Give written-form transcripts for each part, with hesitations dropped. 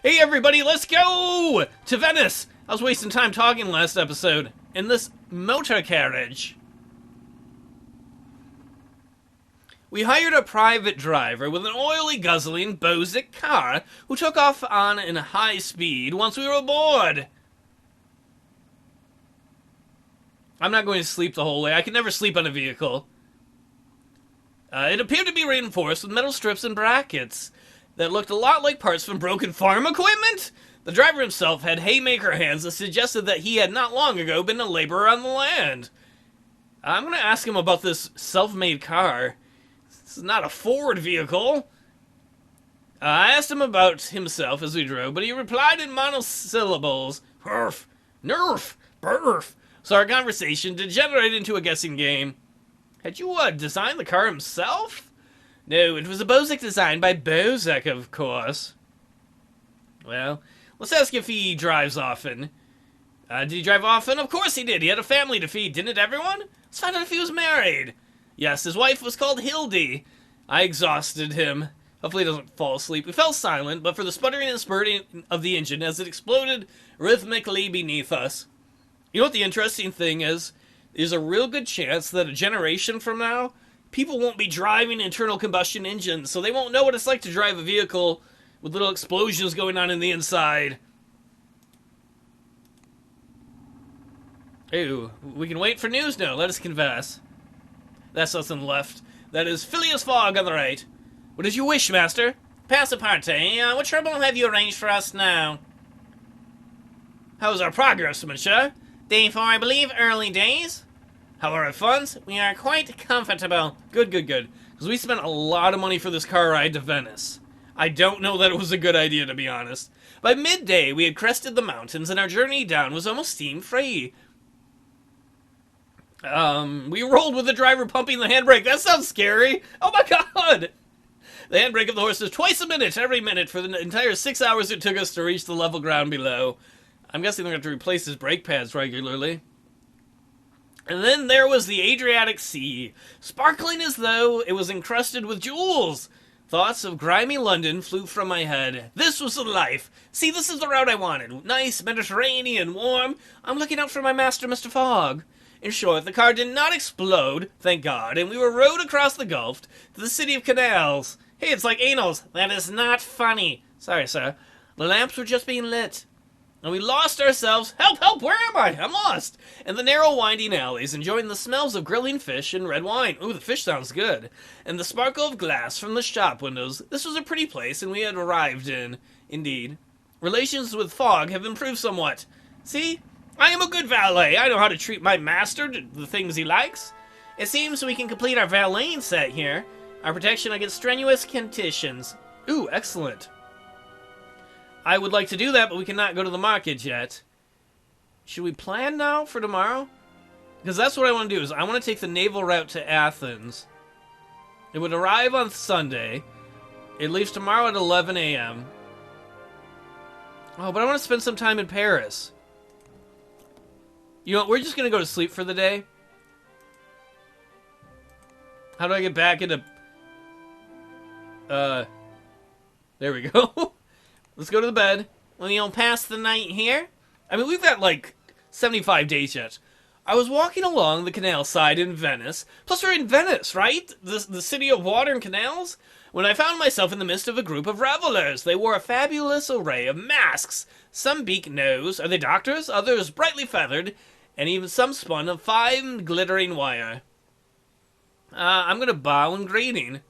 Hey everybody, let's go to Venice! I was wasting time talking last episode in this motor carriage. We hired a private driver with an oily guzzling BOZEK car who took off on in high speed once we were aboard. I'm not going to sleep the whole way. I can never sleep on a vehicle. It appeared to be reinforced with metal strips and brackets that looked a lot like parts from broken farm equipment. The driver himself had haymaker hands that suggested that he had not long ago been a laborer on the land. I'm going to ask him about this self-made car. This is not a Ford vehicle. I asked him about himself as we drove, but he replied in monosyllables. Herf, nerf, burf. So our conversation degenerated into a guessing game. Had you designed the car himself? No, it was a BOZEK designed by BOZEK, of course. Well, let's ask if he drives often. Did he drive often? Of course he did. He had a family to feed, didn't everyone? Let's find out if he was married. Yes, his wife was called Hildy. I exhausted him. Hopefully he doesn't fall asleep. We fell silent, but for the sputtering and spurting of the engine as it exploded rhythmically beneath us. You know what the interesting thing is? There's a real good chance that a generation from now, people won't be driving internal combustion engines, so they won't know what it's like to drive a vehicle with little explosions going on in the inside. Ooh, we can wait for news now. Let us confess. That's us on the left. That is Phileas Fogg on the right. What is your wish, master? Passaparte, what trouble have you arranged for us now? How's our progress, monsieur? Day 4, I believe, early days. How are our funds? We are quite comfortable. Good. Because we spent a lot of money for this car ride to Venice. I don't know that it was a good idea, to be honest. By midday, we had crested the mountains, and our journey down was almost steam-free. We rolled with the driver pumping the handbrake. That sounds scary. Oh my god! The handbrake of the horse is twice a minute, every minute, for the entire 6 hours it took us to reach the level ground below. I'm guessing they're going to have to replace his brake pads regularly. And then there was the Adriatic Sea, sparkling as though it was encrusted with jewels. Thoughts of grimy London flew from my head. This was the life. See, this is the route I wanted. Nice, Mediterranean, warm. I'm looking out for my master, Mr. Fogg. In short, the car did not explode, thank God, and we were rowed across the Gulf to the city of canals. Hey, it's like anals. That is not funny. Sorry, sir. The lamps were just being lit. And we lost ourselves. Help, where am I? I'm lost. In the narrow, winding alleys, enjoying the smells of grilling fish and red wine. Ooh, the fish sounds good. And the sparkle of glass from the shop windows. This was a pretty place, and we had arrived in. Indeed. Relations with Fogg have improved somewhat. See? I am a good valet. I know how to treat my master to the things he likes. It seems we can complete our valeting set here. Our protection against strenuous conditions. Ooh, excellent. I would like to do that, but we cannot go to the market yet. Should we plan now for tomorrow? Because that's what I want to do, is I want to take the naval route to Athens. It would arrive on Sunday. It leaves tomorrow at 11 a.m. Oh, but I want to spend some time in Paris. You know what, we're just going to go to sleep for the day. How do I get back into... There we go. Let's go to the bed. We'll pass the night here. I mean, we've got, like, 75 days yet. I was walking along the canal side in Venice. Plus, we're in Venice, right? The city of water and canals? When I found myself in the midst of a group of revelers. They wore a fabulous array of masks. Some beak-nosed. Are they doctors? Others brightly feathered. And even some spun of fine glittering wire. I'm going to bow in greeting.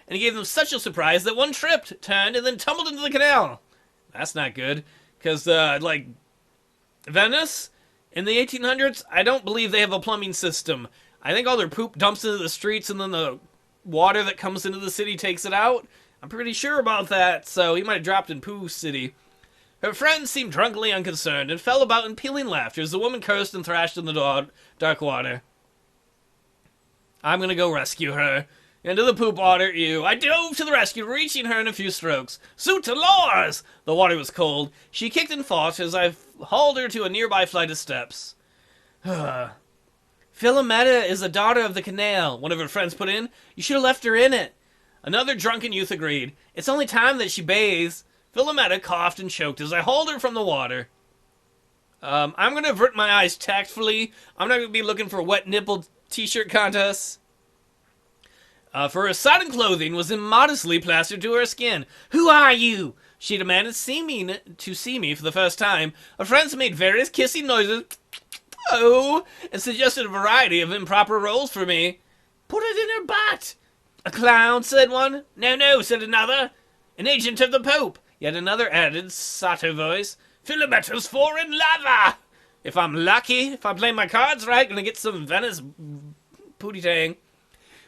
And he gave them such a surprise that one tripped, turned, and then tumbled into the canal. That's not good. Because, like, Venice, in the 1800s, I don't believe they have a plumbing system. I think all their poop dumps into the streets, and then the water that comes into the city takes it out. I'm pretty sure about that, so he might have dropped in Pooh City. Her friends seemed drunkenly unconcerned, and fell about in pealing laughter as the woman cursed and thrashed in the dark water. I'm gonna go rescue her. Into the poop water, ew. I dove to the rescue, reaching her in a few strokes. Suit to Lors! The water was cold. She kicked and fought as I hauled her to a nearby flight of steps. Philomena is a daughter of the canal, one of her friends put in. You should have left her in it. Another drunken youth agreed. It's only time that she bathes. Philomena coughed and choked as I hauled her from the water. I'm going to avert my eyes tactfully. I'm not going to be looking for wet nipple t-shirt contests. For her sodden clothing was immodestly plastered to her skin. "Who are you?" she demanded, seeming to see me for the first time. Her friends made various kissing noises, and suggested a variety of improper roles for me. "Put it in her butt." "A clown," said one. "No, no," said another. "An agent of the Pope," yet another added, sotto voice. "Philometra's foreign lover." If I'm lucky, if I play my cards right, gonna get some Venice pootie tang.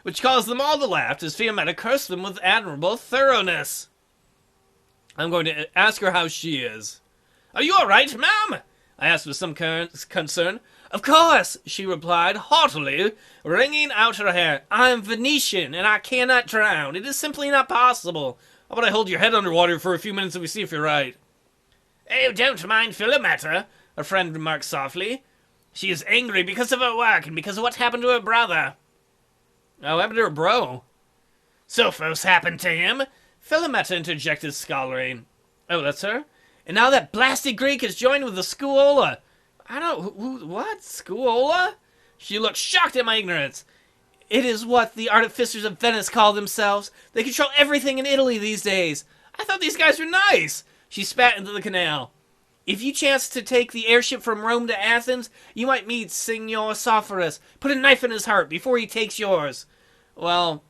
Which caused them all to laugh as Fiametta cursed them with admirable thoroughness. I'm going to ask her how she is. "Are you all right, ma'am?" I asked with some concern. "Of course," she replied, haughtily, wringing out her hair. "I am Venetian, and I cannot drown. It is simply not possible. How about I hold your head underwater for a few minutes and we see if you're right?" "Oh, don't mind Philometa," a friend remarked softly. "She is angry because of her work and because of what happened to her brother." "Oh, what happened to her bro?" "Sophos happened to him," Philometa interjected, scholary. "Oh, that's her? And now that blasted Greek has joined with the Schoola." What? Schoola? She looked shocked at my ignorance. "It is what the artificers of Venice call themselves. They control everything in Italy these days. I thought these guys were nice." She spat into the canal. "If you chance to take the airship from Rome to Athens, you might meet Signor Sophorus. Put a knife in his heart before he takes yours." Well,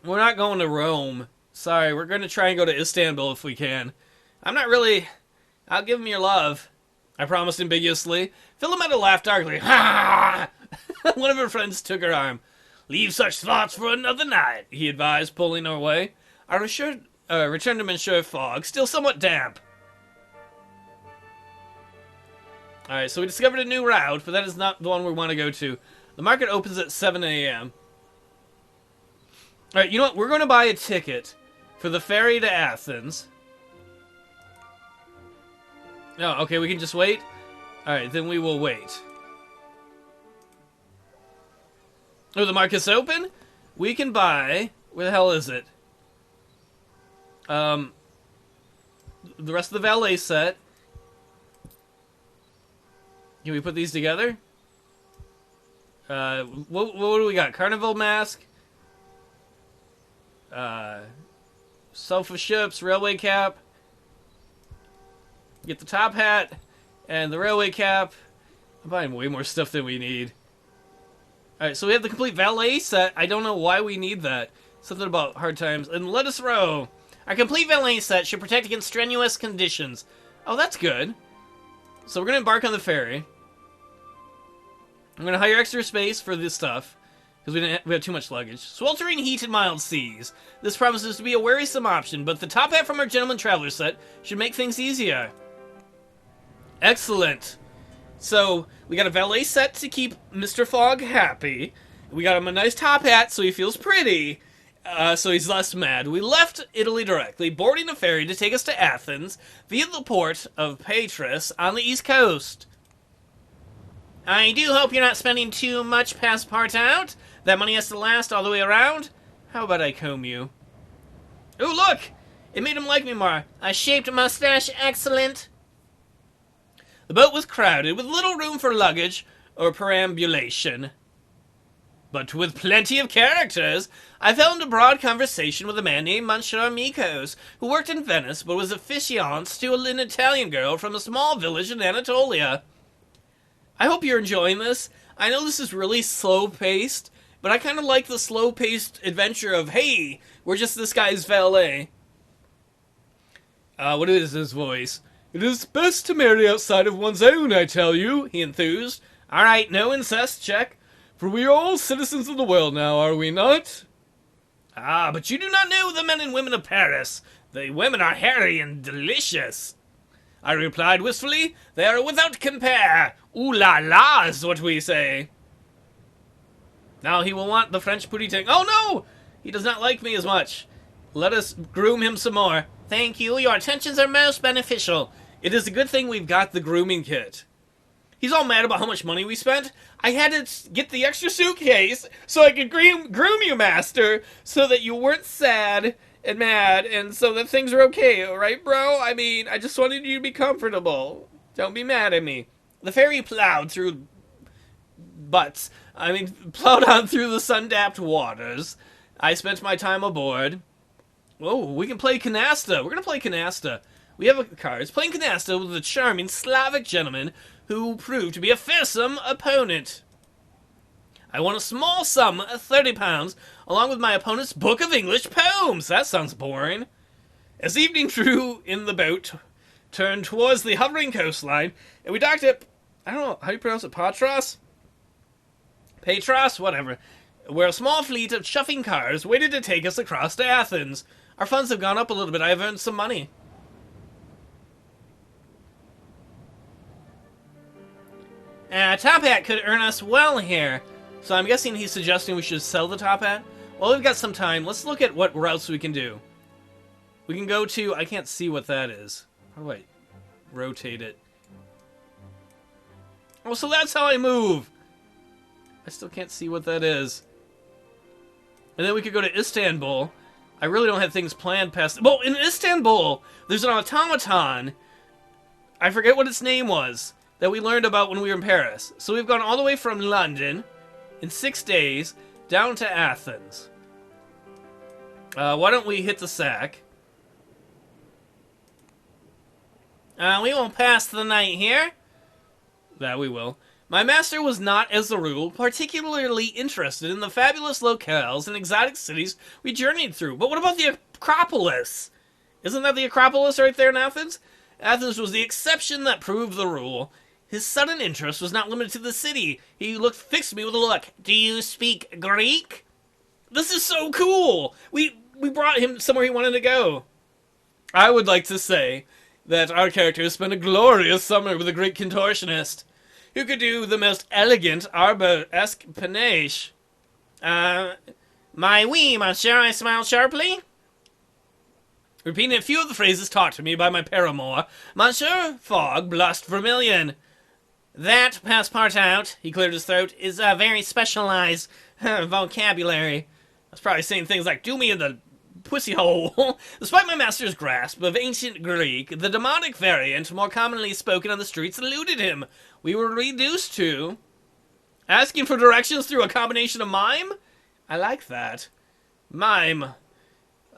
we're not going to Rome. Sorry, we're going to try and go to Istanbul if we can. I'm not really... I'll give him your love, I promised ambiguously. Philomena laughed darkly. "Ha!" One of her friends took her arm. "Leave such thoughts for another night," he advised, pulling her away. I returned to Monsieur Fogg, still somewhat damp. Alright, so we discovered a new route, but that is not the one we want to go to. The market opens at 7 a.m. Alright, you know what? We're going to buy a ticket for the ferry to Athens. Oh, okay, we can just wait? Alright, then we will wait. Oh, the market's open? We can buy... Where the hell is it? The rest of the valet set. Can we put these together? What do we got? Carnival mask. Sofa ships, railway cap. Get the top hat and the railway cap. I'm buying way more stuff than we need. Alright, so we have the complete valet set. I don't know why we need that. Something about hard times. And let us row. Our complete valet set should protect against strenuous conditions. Oh, that's good. So we're going to embark on the ferry. I'm going to hire extra space for this stuff, because we have too much luggage. Sweltering heat and mild seas. This promises to be a wearisome option, but the top hat from our gentleman traveler set should make things easier. Excellent. So, we got a valet set to keep Mr. Fogg happy. We got him a nice top hat so he feels pretty. So he's less mad. We left Italy directly, boarding a ferry to take us to Athens via the port of Patras on the east coast. I do hope you're not spending too much passport out. That money has to last all the way around. How about I comb you? Ooh, look! It made him like me more. A shaped mustache, excellent. The boat was crowded, with little room for luggage or perambulation. But with plenty of characters, I fell into broad conversation with a man named Monsieur Mikos, who worked in Venice but was affianced to an Italian girl from a small village in Anatolia. I hope you're enjoying this. I know this is really slow-paced, but I kind of like the slow-paced adventure of, hey, we're just this guy's valet. What is his voice? "It is best to marry outside of one's own, I tell you," he enthused. "Alright, no incest, check. For we are all citizens of the world now, are we not?" "Ah, but you do not know the men and women of Paris. The women are hairy and delicious," I replied wistfully. "They are without compare. Ooh la la is what we say." Now he will want the French pootie tang. Oh no! He does not like me as much. Let us groom him some more. "Thank you, your attentions are most beneficial." It is a good thing we've got the grooming kit. He's all mad about how much money we spent. I had to get the extra suitcase so I could groom you, master, so that you weren't sad and mad, and so that things are okay, right, bro? I mean, I just wanted you to be comfortable. Don't be mad at me. The ferry plowed through plowed on through the sun-dapped waters. I spent my time aboard. Whoa, we can play canasta. We're gonna play canasta. We have cards. Playing canasta with a charming Slavic gentleman who proved to be a fearsome opponent. I won a small sum of £30, along with my opponent's book of English poems. That sounds boring. As evening drew in, the boat turned towards the hovering coastline, and we docked at, I don't know, how do you pronounce it, Patras? Patras? Whatever. Where a small fleet of chuffing cars waited to take us across to Athens. Our funds have gone up a little bit. I have earned some money. Top Hat could earn us well here. So I'm guessing he's suggesting we should sell the Top Hat. Well, we've got some time. Let's look at what routes we can do. We can go to... I can't see what that is. How do I rotate it? Oh, so that's how I move. I still can't see what that is. And then we could go to Istanbul. I really don't have things planned past... Well, in Istanbul, there's an automaton. I forget what its name was. That we learned about when we were in Paris. So we've gone all the way from London in 6 days down to Athens. Why don't we hit the sack? We won't pass the night here. That we will. My master was not, as a rule, particularly interested in the fabulous locales and exotic cities we journeyed through. But what about the Acropolis? Isn't that the Acropolis right there in Athens? Athens was the exception that proved the rule. His sudden interest was not limited to the city. He fixed me with a look. Do you speak Greek? This is so cool! We brought him somewhere he wanted to go. I would like to say that our character spent a glorious summer with a great contortionist who could do the most elegant arboresque panache. My oui, monsieur, I smiled sharply. Repeating a few of the phrases taught to me by my paramour, Monsieur Fogg blushed vermilion. That passepartout, he cleared his throat, is a very specialized vocabulary. I was probably saying things like, do me in the pussy hole. Despite my master's grasp of ancient Greek, the demonic variant more commonly spoken on the streets eluded him. We were reduced to asking for directions through a combination of mime? I like that. Mime.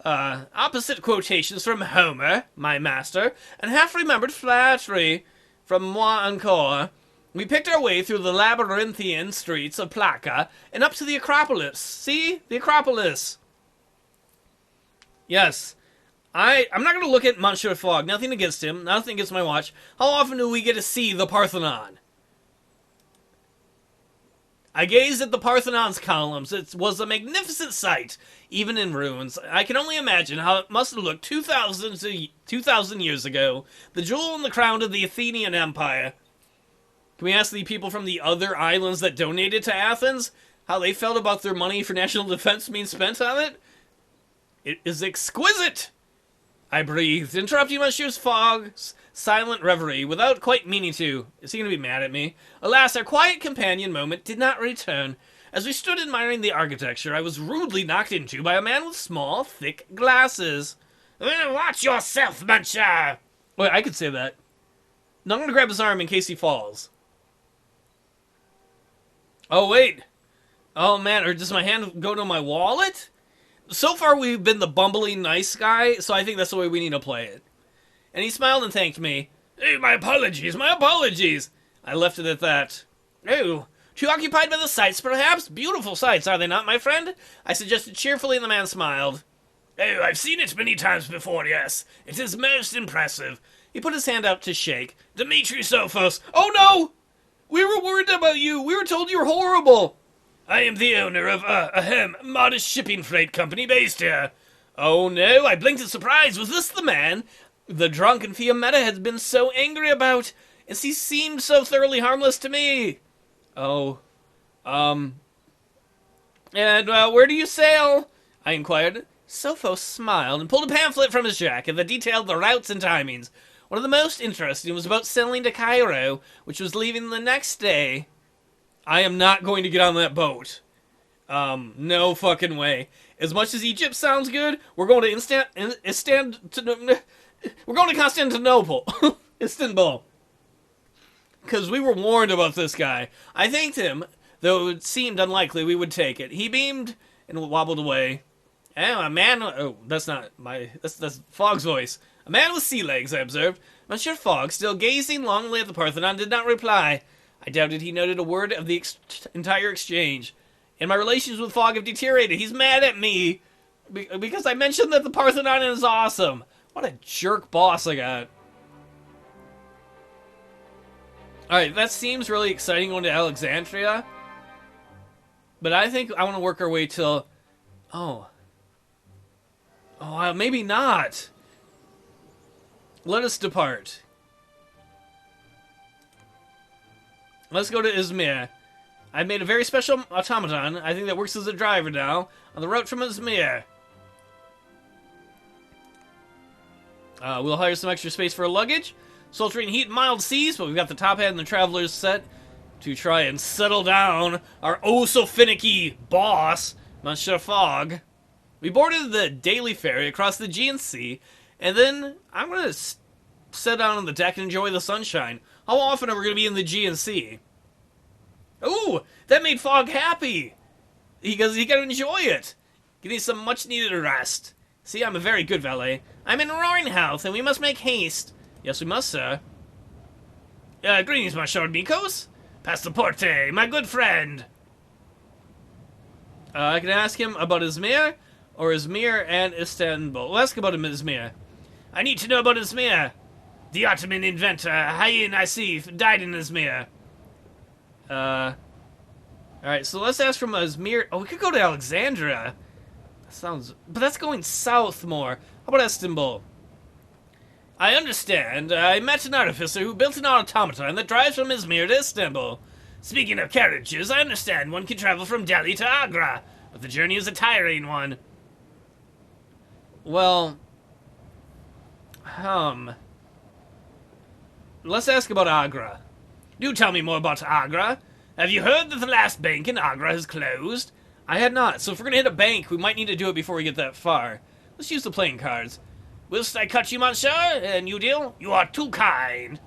Opposite quotations from Homer, my master, and half-remembered flattery from moi encore. We picked our way through the labyrinthian streets of Plaka and up to the Acropolis. See? The Acropolis. Yes. I'm not going to look at Monsieur Fogg. Nothing against him. Nothing against my watch. How often do we get to see the Parthenon? I gazed at the Parthenon's columns. It was a magnificent sight, even in ruins. I can only imagine how it must have looked 2,000 years ago. The jewel in the crown of the Athenian Empire. Can we ask the people from the other islands that donated to Athens how they felt about their money for national defense being spent on it? It is exquisite! I breathed, interrupting Monsieur Fogg's silent reverie without quite meaning to. Is he going to be mad at me? Alas, our quiet companion moment did not return. As we stood admiring the architecture, I was rudely knocked into by a man with small, thick glasses. Watch yourself, monsieur! Wait, I could say that. No, I'm going to grab his arm in case he falls. Oh, wait. Oh, man, or does my hand go to my wallet? So far, we've been the bumbling nice guy, so I think that's the way we need to play it. And he smiled and thanked me. Hey, my apologies, my apologies. I left it at that. Oh, too occupied by the sights, perhaps? Beautiful sights, are they not, my friend? I suggested cheerfully, and the man smiled. Oh, I've seen it many times before, yes. It is most impressive. He put his hand out to shake. Dimitri Sophos. Oh, no! We were worried about you. We were told you were horrible. I am the owner of a modest shipping freight company based here. Oh, no, I blinked in surprise. Was this the man the drunken Fiammetta had been so angry about? As he seemed so thoroughly harmless to me. Oh, and, where do you sail? I inquired. Sophos smiled and pulled a pamphlet from his jacket that detailed the routes and timings. One of the most interesting was about sailing to Cairo, which was leaving the next day. I am not going to get on that boat. No fucking way. As much as Egypt sounds good, we're going to we're going to Constantinople. Istanbul. Because we were warned about this guy. I thanked him, though it seemed unlikely we would take it. He beamed and wobbled away. And a man... Oh, that's not my... That's Fogg's voice. A man with sea legs, I observed. Monsieur Fogg, still gazing longingly at the Parthenon, did not reply. I doubted he noted a word of the entire exchange. And my relations with Fogg have deteriorated. He's mad at me because I mentioned that the Parthenon is awesome. What a jerk boss I got. Alright, that seems really exciting going to Alexandria. But I think I want to work our way till... Oh, maybe not. Let us depart. Let's go to Izmir. I've made a very special automaton. I think that works as a driver now. On the route from Izmir. We'll hire some extra space for luggage. Sultry heat and mild seas, but we've got the top hat and the traveler's set to try and settle down our oh-so-finicky boss, Monsieur Fogg. We boarded the daily ferry across the Aegean Sea, and then I'm going to sit down on the deck and enjoy the sunshine. How often are we going to be in the Aegean Sea? Ooh, that made Fogg happy, because he got to enjoy it. Getting some much-needed rest. See, I'm a very good valet. I'm in roaring health, and we must make haste. Yes, we must, sir. Greetings, Monsieur Nikos. Passaporte, my good friend. I can ask him about Izmir, or Izmir and Istanbul. We'll ask about Izmir. I need to know about Izmir. The Ottoman inventor, Hayin Asif, died in Izmir. Alright, so let's ask from Izmir. Oh, we could go to Alexandria. That sounds... But that's going south more. How about Istanbul? I understand. I met an artificer who built an automaton that drives from Izmir to Istanbul. Speaking of carriages, I understand one can travel from Delhi to Agra, but the journey is a tiring one. Well... Let's ask about Agra. Do tell me more about Agra. Have you heard that the last bank in Agra has closed? I had not, so if we're gonna hit a bank, we might need to do it before we get that far. Let's use the playing cards. Whilst I cut you, monsieur, and you deal, you are too kind.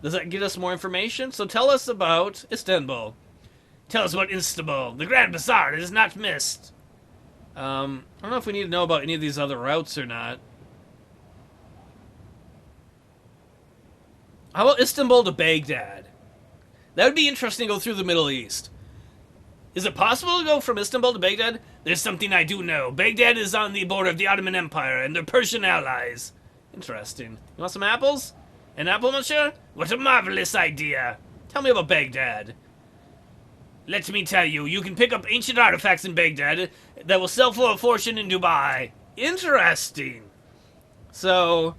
Does that get us more information? So tell us about Istanbul. Tell us about Istanbul. The Grand Bazaar is not missed. I don't know if we need to know about any of these other routes or not. How about Istanbul to Baghdad? That would be interesting to go through the Middle East. Is it possible to go from Istanbul to Baghdad? There's something I do know. Baghdad is on the border of the Ottoman Empire and their Persian allies. Interesting. You want some apples? An apple, monsieur? What a marvelous idea. Tell me about Baghdad. Let me tell you, you can pick up ancient artifacts in Baghdad that will sell for a fortune in Dubai. Interesting. So...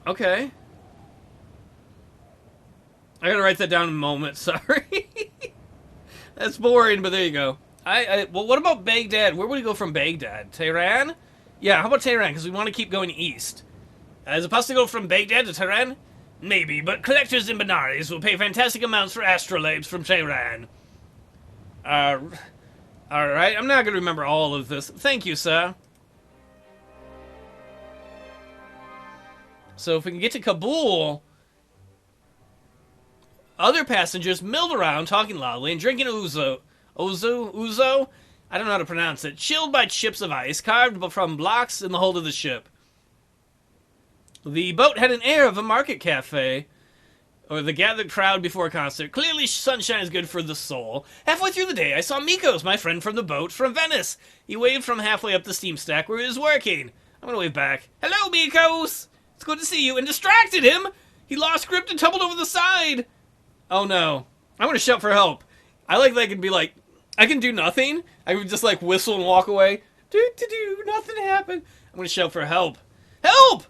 Okay. I gotta write that down in a moment, sorry. That's boring, but there you go. Well, what about Baghdad? Where would we go from Baghdad? Tehran? Yeah, how about Tehran? Because we want to keep going east. Is it possible to go from Baghdad to Tehran? Maybe, but collectors in Benares will pay fantastic amounts for astrolabes from Tehran. Alright, I'm not going to remember all of this. Thank you, sir. So if we can get to Kabul... Other passengers milled around, talking loudly, and drinking ouzo. Ouzo? I don't know how to pronounce it. Chilled by chips of ice, carved from blocks in the hold of the ship. The boat had an air of a market cafe, or the gathered crowd before a concert. Clearly, sunshine is good for the soul. Halfway through the day, I saw Mikos, my friend from the boat, from Venice. He waved from halfway up the steam stack where he was working. I'm gonna wave back. Hello, Mikos! It's good to see you, and distracted him! He lost grip and tumbled over the side! Oh no. I'm gonna shout for help. I like that I can be like, I can do nothing. I can just like whistle and walk away. Nothing happened. I'm gonna shout for help. Help!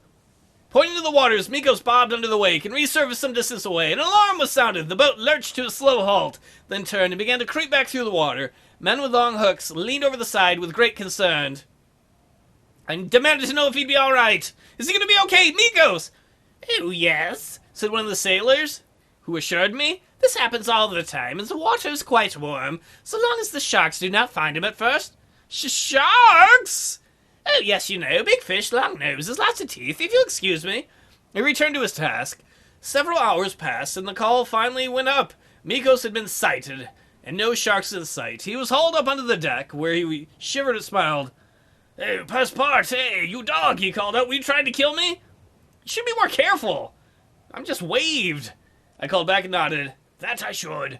Pointing to the waters, Mikos bobbed under the wake and resurfaced some distance away. An alarm was sounded. The boat lurched to a slow halt, then turned and began to creep back through the water. Men with long hooks leaned over the side with great concern. I demanded to know if he'd be alright. Is he gonna be okay, Mikos? Oh, yes, said one of the sailors. who assured me, "This happens all the time, and the water is quite warm, so long as the sharks do not find him at first." Sharks? "Oh, yes, you know, big fish, long noses, lots of teeth, if you'll excuse me." He returned to his task. Several hours passed, and the call finally went up. Mikos had been sighted, and no sharks in sight. He was hauled up onto the deck, where he shivered and smiled. "Hey, Passepartout, you dog," he called out. "Were you trying to kill me?" "You should be more careful." "I'm just waved." I called back and nodded. "That I should."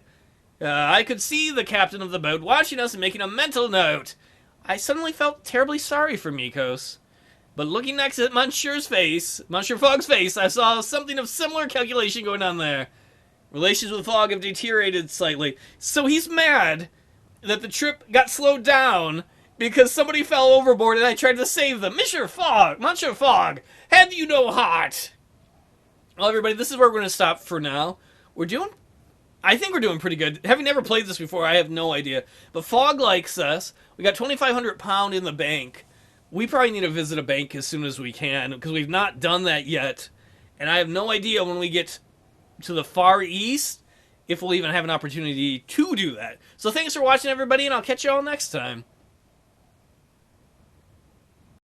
I could see the captain of the boat watching us and making a mental note. I suddenly felt terribly sorry for Mikos. But looking next at Monsieur Fogg's face, I saw something of similar calculation going on there. Relations with Fogg have deteriorated slightly. So he's mad that the trip got slowed down because somebody fell overboard and I tried to save them. Monsieur Fogg, have you no heart? Well, everybody, this is where we're going to stop for now. I think we're doing pretty good. Having never played this before, I have no idea. But Fogg likes us. We got £2,500 in the bank. We probably need to visit a bank as soon as we can, because we've not done that yet. And I have no idea when we get to the Far East if we'll even have an opportunity to do that. So thanks for watching, everybody, and I'll catch you all next time.